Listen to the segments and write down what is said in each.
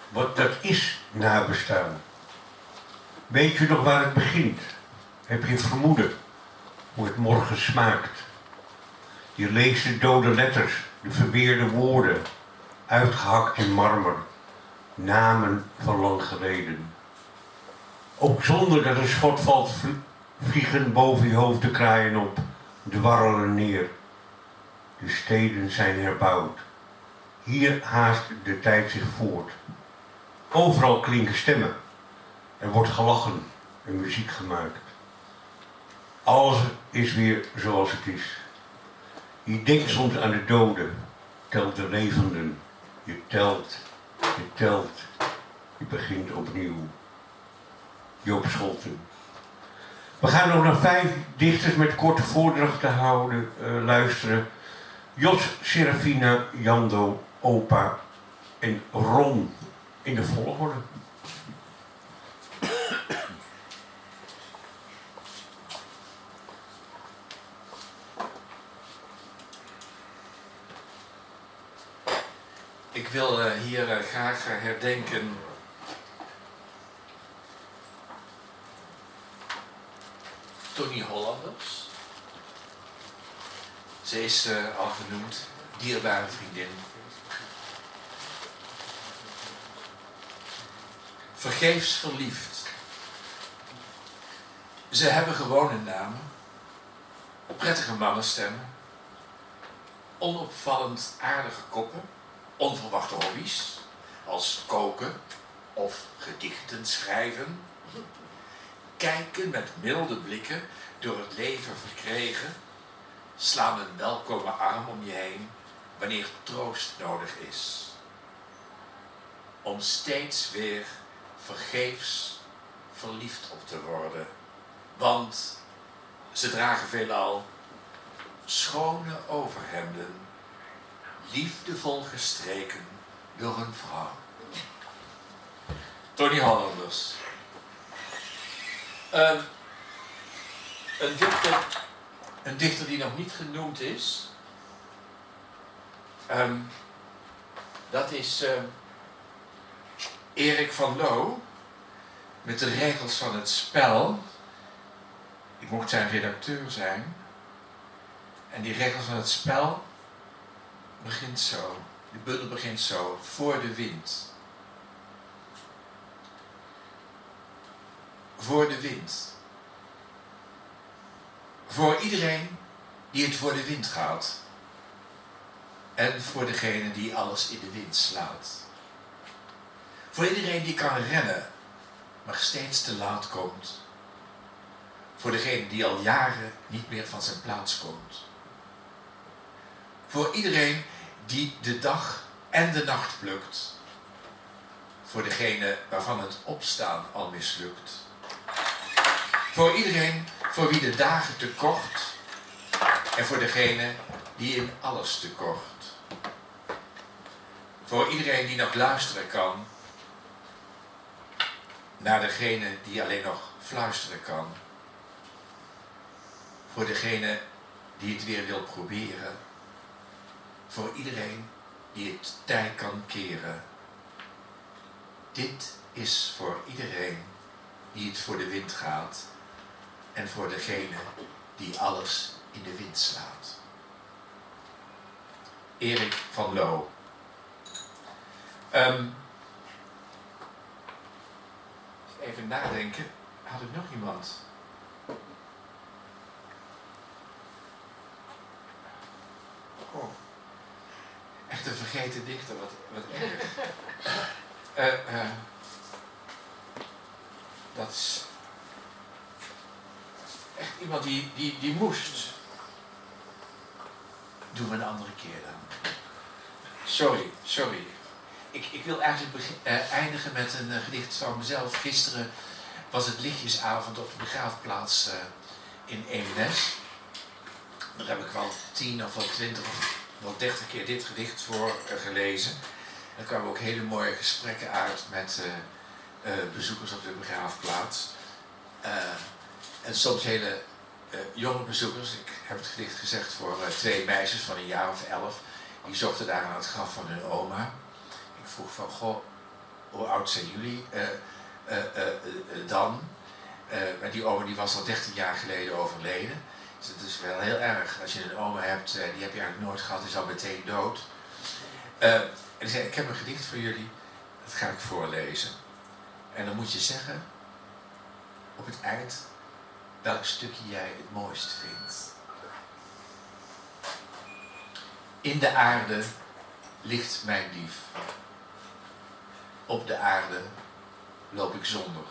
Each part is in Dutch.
wat dat is, nabestaan. Weet je nog waar het begint? Heb je vermoeden hoe het morgen smaakt? Je leest de dode letters, de verweerde woorden, uitgehakt in marmer, namen van lang geleden. Ook zonder dat een schot valt, vliegen boven je hoofd de kraaien op, dwarrelen neer. De steden zijn herbouwd. Hier haast de tijd zich voort. Overal klinken stemmen. Er wordt gelachen en muziek gemaakt. Alles is weer zoals het is. Je denkt soms aan de doden, telt de levenden. Je telt, je begint opnieuw. Joop Scholten. We gaan nog naar 5 dichters met korte voordrachten luisteren. Jos, Serafina, Jando, Opa en Ron in de volgorde. Ik wil hier graag herdenken Tony Hollanders. Ze is al genoemd, dierbare vriendin. Vergeefs verliefd. Ze hebben gewone namen, prettige mannenstemmen, onopvallend aardige koppen, onverwachte hobby's, als koken of gedichten schrijven, kijken met milde blikken door het leven verkregen, slaan een welkome arm om je heen wanneer troost nodig is. Om steeds weer vergeefs verliefd op te worden, want ze dragen veelal schone overhemden, liefdevol gestreken door een vrouw. Tony Hollanders. Een dichter die nog niet genoemd is. Dat is Erik van Loo. Met de regels van het spel. Ik mocht zijn redacteur zijn. En die regels van het spel begint zo. De bundel begint zo. Voor de wind. Voor de wind. Voor iedereen die het voor de wind gaat. En voor degene die alles in de wind slaat. Voor iedereen die kan rennen, maar steeds te laat komt. Voor degene die al jaren niet meer van zijn plaats komt. Voor iedereen die de dag en de nacht plukt. Voor degene waarvan het opstaan al mislukt. Voor iedereen voor wie de dagen te kort. En voor degene die in alles te kort. Voor iedereen die nog luisteren kan. Naar degene die alleen nog fluisteren kan. Voor degene die het weer wil proberen. Voor iedereen die het tij kan keren. Dit is voor iedereen die het voor de wind gaat. En voor degene die alles in de wind slaat. Erik van Loo. Even nadenken. Had ik nog iemand? Oh. Echt een vergeten dichter. Wat erg. Dat is echt iemand die moest. Doen we een andere keer dan. Sorry. Ik wil eigenlijk eindigen met een gedicht van mezelf. Gisteren was het lichtjesavond op de begraafplaats in Eemnes. Daar heb ik wel 10 of wel 20 of wel 30 keer dit gedicht voor gelezen. En er kwamen ook hele mooie gesprekken uit met bezoekers op de begraafplaats. En soms hele jonge bezoekers. Ik heb het gedicht gezegd voor 2 meisjes van een jaar of 11. Die zochten daar aan het graf van hun oma. Ik vroeg van, goh, hoe oud zijn jullie dan? Maar die oma die was al 13 jaar geleden overleden. Dus het is wel heel erg. Als je een oma hebt, die heb je eigenlijk nooit gehad, die is al meteen dood. En die zei, ik heb een gedicht voor jullie, dat ga ik voorlezen. En dan moet je zeggen, op het eind, welk stukje jij het mooist vindt. In de aarde ligt mijn lief. Op de aarde loop ik zonder.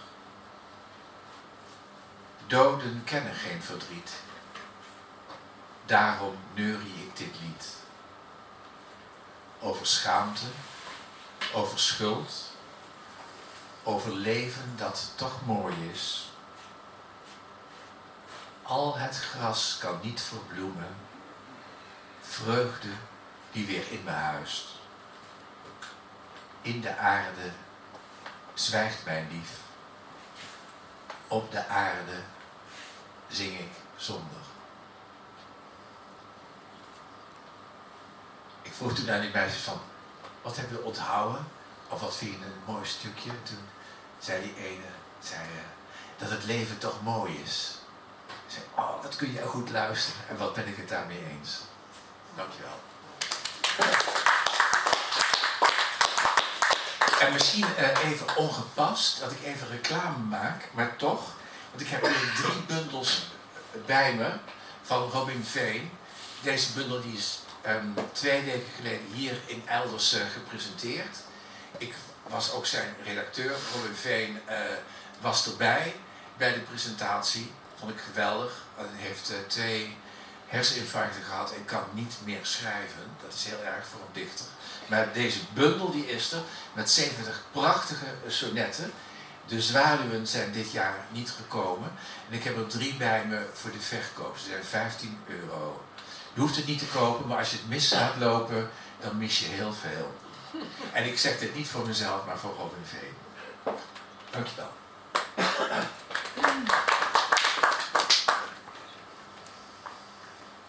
Doden kennen geen verdriet. Daarom neurie ik dit lied. Over schaamte, over schuld, over leven dat toch mooi is. Al het gras kan niet verbloemen, vreugde die weer in me huist. In de aarde zwijgt mijn lief, op de aarde zing ik zonder. Ik vroeg toen aan die meisjes van, wat heb je onthouden? Of wat vind je een mooi stukje? En toen zei die ene, dat het leven toch mooi is. Ik zei, oh, dat kun je goed luisteren. En wat ben ik het daarmee eens. Dankjewel. En misschien even ongepast, dat ik even reclame maak, maar toch. Want ik heb hier 3 bundels bij me van Robin Veen. Deze bundel die is 2 weken geleden hier in Elders gepresenteerd. Ik was ook zijn redacteur. Robin Veen was erbij bij de presentatie. Vond ik geweldig. Hij heeft 2 herseninfarcten gehad en kan niet meer schrijven. Dat is heel erg voor een dichter. Maar deze bundel die is er met 70 prachtige sonnetten. De zwaluwen zijn dit jaar niet gekomen. En ik heb er 3 bij me voor de verkoop. Ze zijn €15. Je hoeft het niet te kopen, maar als je het mis gaat lopen, dan mis je heel veel. En ik zeg dit niet voor mezelf, maar voor Robin Veen. Dankjewel.